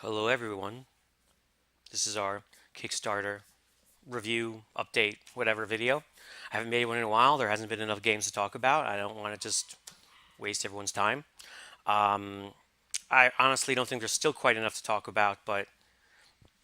Hello, everyone. This is our Kickstarter review, update, whatever video. I haven't made one in a while. There hasn't been enough games to talk about. I don't want to just waste everyone's time. Um, I honestly don't think there's still quite enough to talk about, but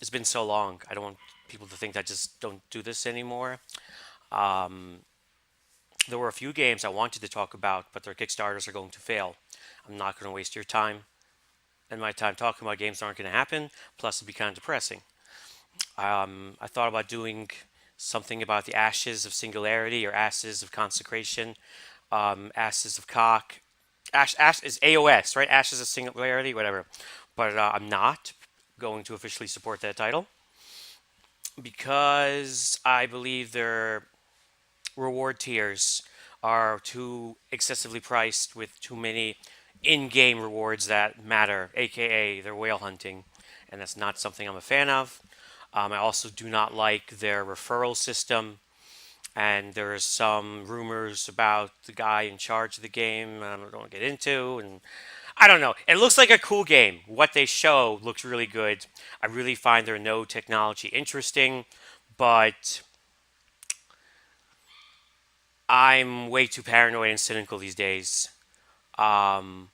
it's been so long. I don't want people to think that I just don't do this anymore. Um, there were a few games I wanted to talk about, but their Kickstarters are going to fail. I'm not going to waste your time and my time talking about games that aren't going to happen. Plus, it'd be kind of depressing. I thought about doing something about the ashes of singularity or ashes of consecration, ashes of cock. Ash is AOS, right? Ashes of singularity, whatever. But I'm not going to officially support that title because I believe their reward tiers are too excessively priced with too many in-game rewards that matter, aka their whale hunting, and that's not something I'm a fan of. I also do not like their referral system, and there's some rumors about the guy in charge of the game I don't want to get into, and I don't know. It looks like a cool game. What they show looks really good. I really find their no technology interesting, but I'm way too paranoid and cynical these days um,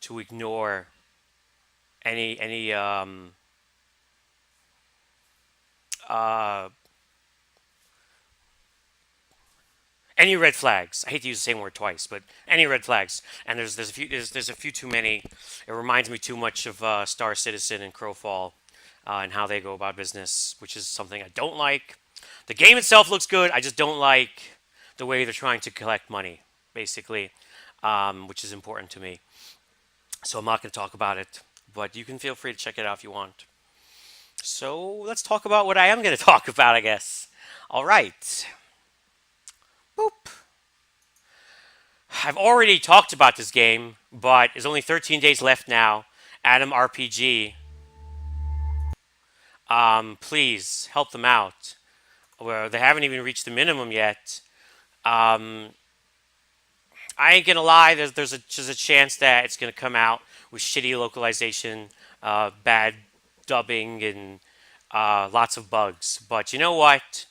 to ignore any uh, any red flags. I hate to use the same word twice, but any red flags. And there's a few too many. It reminds me too much of Star Citizen and Crowfall and how they go about business, which is something I don't like. The game itself looks good. I just don't like the way they're trying to collect money, basically, which is important to me. So I'm not going to talk about it, but you can feel free to check it out if you want. So let's talk about what I am going to talk about, I guess. All right. Boop. I've already talked about this game, but there's only 13 days left now. Adam RPG, please help them out. Where they haven't even reached the minimum yet. Um, I ain't gonna lie. There's a chance that it's gonna come out with shitty localization, bad dubbing, and lots of bugs. But you know what?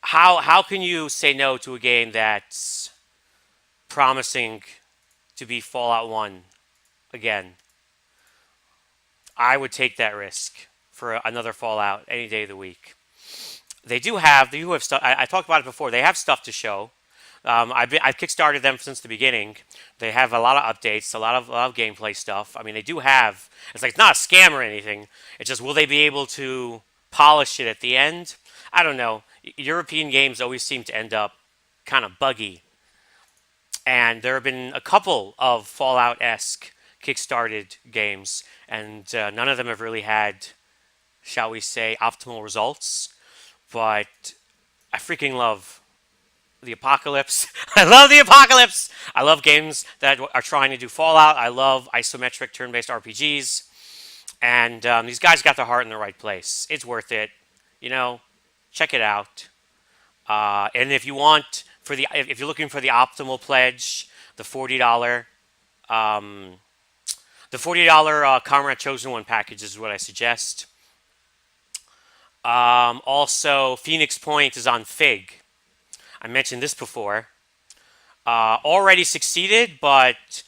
How can you say no to a game that's promising to be Fallout 1 again? I would take that risk for another Fallout any day of the week. They do have stuff. I talked about it before. They have stuff to show. I've kickstarted them since the beginning. They have a lot of updates, a lot of gameplay stuff. I mean, they do have. It's like it's not a scam or anything. It's just will they be able to polish it at the end? I don't know. European games always seem to end up kind of buggy, and there have been a couple of Fallout-esque kickstarted games, and none of them have really had, shall we say, optimal results. But I freaking love the apocalypse. I love the apocalypse. I love games that are trying to do Fallout. I love isometric turn-based RPGs, and these guys got their heart in the right place. It's worth it. You know, check it out. And if you want if you're looking for the optimal pledge, the $40 um, Comrade Chosen One package is what I suggest. Also, Phoenix Point is on Fig. I mentioned this before. Already succeeded, but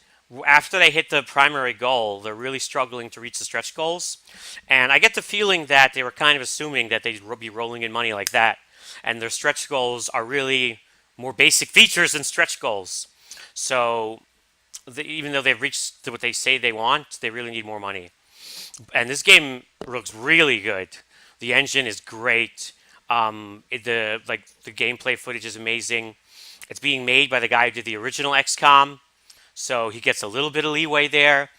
after they hit the primary goal, they're really struggling to reach the stretch goals. And I get the feeling that they were kind of assuming that they'd be rolling in money like that. And their stretch goals are really more basic features than stretch goals. So even though they've reached what they say they want, they really need more money. And this game looks really good. The engine is great. The gameplay footage is amazing. It's being made by the guy who did the original XCOM, so he gets a little bit of leeway there.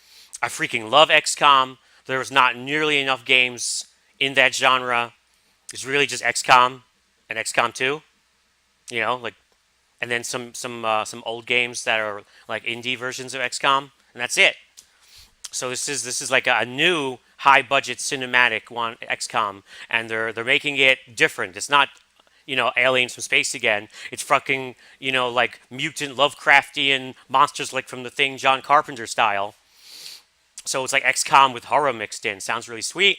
I freaking love XCOM. There was not nearly enough games in that genre. It's really just XCOM and XCOM 2, you know, like, and then some old games that are like indie versions of XCOM, and that's it. So this is like a new high budget cinematic one XCOM, and they're making it different. It's not aliens from space again. It's fucking like mutant Lovecraftian monsters like from the Thing, John Carpenter style. So it's like XCOM with horror mixed in. Sounds really sweet.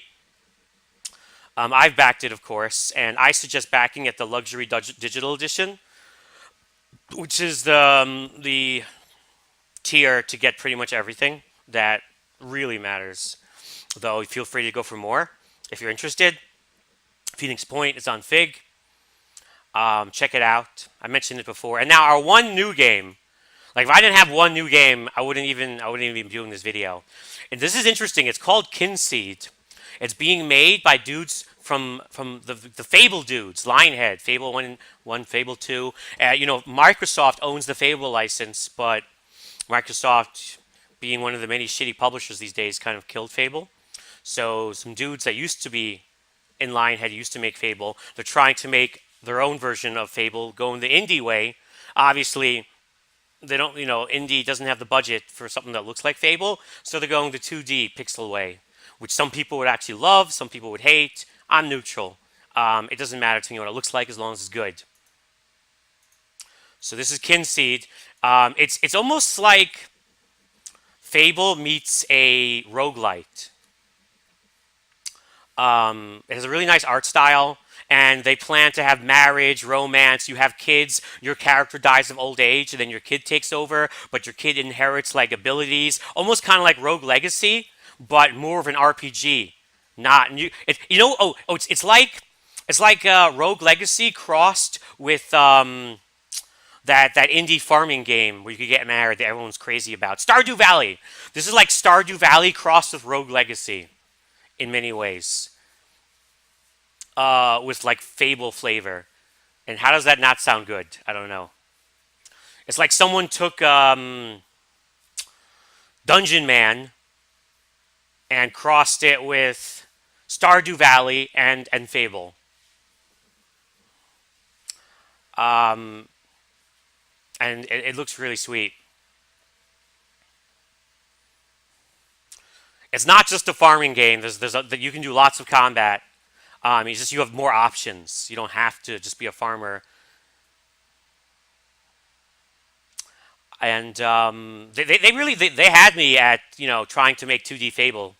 I've backed it, of course, and I suggest backing at the luxury digital edition, which is the tier to get pretty much everything that really matters. Though feel free to go for more if you're interested. Phoenix Point is on Fig. Check it out. I mentioned it before. And now our one new game. Like if I didn't have one new game, I wouldn't even be doing this video. And this is interesting. It's called KYNSEED. It's being made by dudes from the Fable dudes, Lionhead, Fable 1, Fable 2. Microsoft owns the Fable license, but Microsoft, being one of the many shitty publishers these days, kind of killed Fable. So some dudes that used to be in Lionhead used to make Fable. They're trying to make their own version of Fable, going the indie way. Obviously, they don't, indie doesn't have the budget for something that looks like Fable, so they're going the 2D pixel way, which some people would actually love, some people would hate. I'm neutral. It doesn't matter to me what it looks like as long as it's good. So this is KYNSEED. It's almost like Fable meets a roguelite. It has a really nice art style, and they plan to have marriage, romance. You have kids, your character dies of old age, and then your kid takes over, but your kid inherits like abilities, almost kind of like Rogue Legacy, but more of an RPG. Not new. It's like Rogue Legacy crossed with that indie farming game where you could get married that everyone's crazy about. Stardew Valley. This is like Stardew Valley crossed with Rogue Legacy in many ways. With like Fable flavor. And how does that not sound good? I don't know. It's like someone took Dungeon Man and crossed it with Stardew Valley and Fable. And it looks really sweet. It's not just a farming game. You can do lots of combat. It's just you have more options. You don't have to just be a farmer. And they had me at trying to make 2D Fable.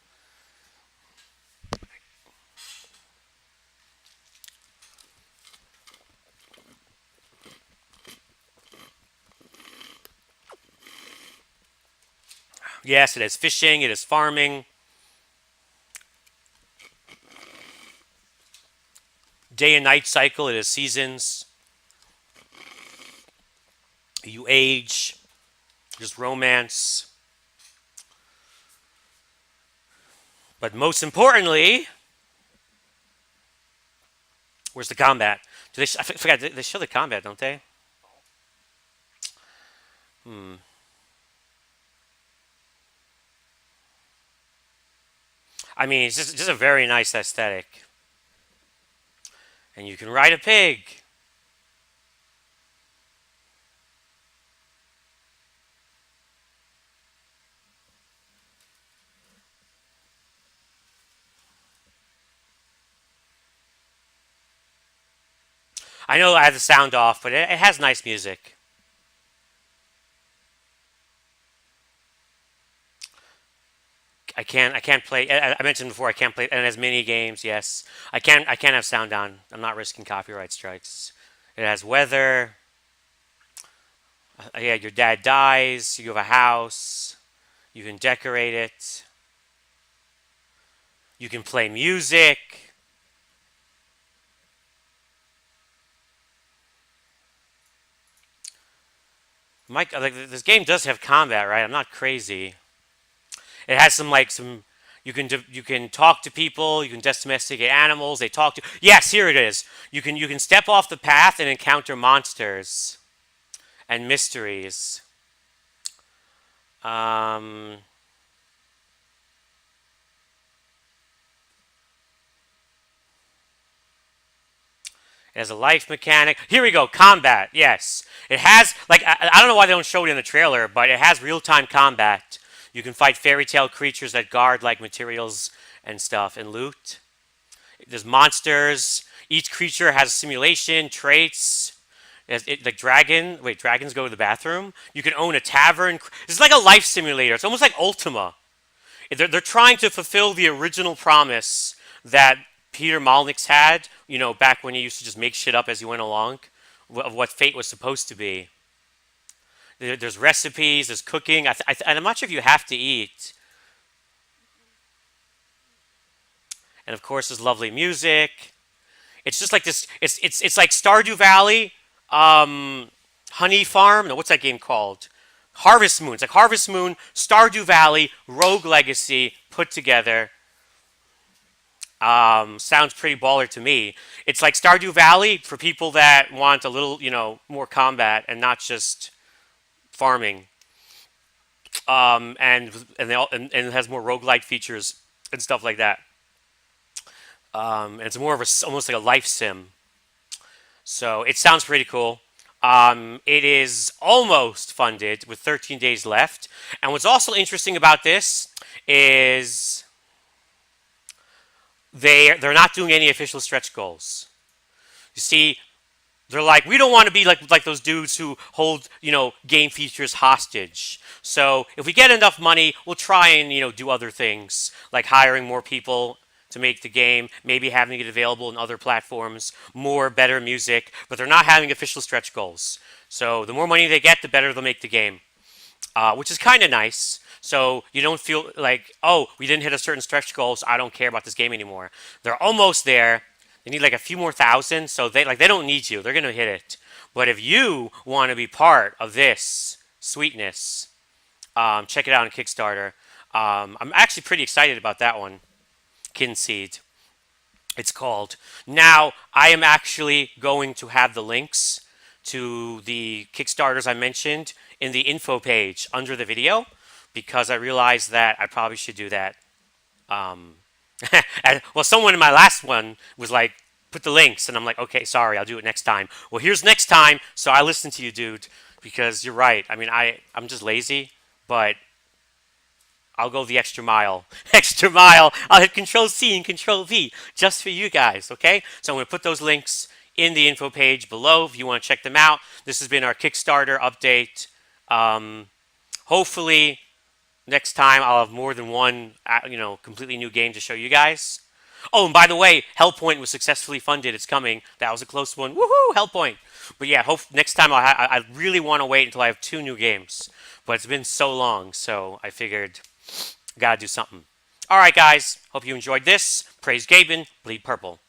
Yes, it is fishing. It is farming. Day and night cycle. It is seasons. You age. There's romance. But most importantly, where's the combat? I forgot, they show the combat, don't they? I mean, it's just a very nice aesthetic. And you can ride a pig. I know I have the sound off, but it has nice music. I can't play. I mentioned before I can't play. And it has mini games. Yes, I can't have sound on. I'm not risking copyright strikes. It has weather. Yeah, your dad dies. You have a house. You can decorate it. You can play music. Mike, this game does have combat, right? I'm not crazy. It has some you can talk to people, you can domesticate animals, they talk to. Yes, here it is. You can step off the path and encounter monsters and mysteries. It has a life mechanic. Here we go, combat. Yes. It has I don't know why they don't show it in the trailer, but it has real-time combat. You can fight fairy tale creatures that guard materials and stuff and loot. There's monsters. Each creature has simulation, traits. Dragons go to the bathroom. You can own a tavern. It's like a life simulator. It's almost like Ultima. they're trying to fulfill the original promise that Peter Molyneux had, back when he used to just make shit up as he went along, of what Fate was supposed to be. There's recipes, there's cooking, and I'm not sure if you have to eat. And of course, there's lovely music. It's just like this. It's like Stardew Valley, Honey Farm. No, what's that game called? Harvest Moon. It's like Harvest Moon, Stardew Valley, Rogue Legacy put together. Sounds pretty baller to me. It's like Stardew Valley for people that want a little, more combat and not just farming. And it has more roguelike features and stuff like that. And it's more of almost like a life sim. So it sounds pretty cool. It is almost funded with 13 days left. And what's also interesting about this is they're not doing any official stretch goals. You see, they're like, we don't want to be like those dudes who hold, game features hostage. So if we get enough money, we'll try and, do other things, like hiring more people to make the game, maybe having it available in other platforms, better music, but they're not having official stretch goals. So the more money they get, the better they'll make the game, which is kind of nice. So you don't feel like, oh, we didn't hit a certain stretch goal, so I don't care about this game anymore. They're almost there. They need like a few more thousand, so they don't need you. They're gonna hit it. But if you want to be part of this sweetness, check it out on Kickstarter. I'm actually pretty excited about that one. KYNSEED, it's called. Now, I am actually going to have the links to the Kickstarters I mentioned in the info page under the video, because I realized that I probably should do that. Well, someone in my last one was like, put the links, and I'm like, okay, sorry, I'll do it next time. Well, here's next time, so I listen to you, dude, because you're right. I mean, I'm just lazy, but I'll go the extra mile. Extra mile. I'll hit Control C and Control V just for you guys, okay? So I'm going to put those links in the info page below if you want to check them out. This has been our Kickstarter update. Hopefully, next time I'll have more than one, completely new game to show you guys. Oh, and by the way, Hellpoint was successfully funded. It's coming. That was a close one. Woohoo, Hellpoint. But yeah, next time I really want to wait until I have 2 new games. But it's been so long, so I figured gotta do something. All right, guys. Hope you enjoyed this. Praise Gaben. Bleed purple.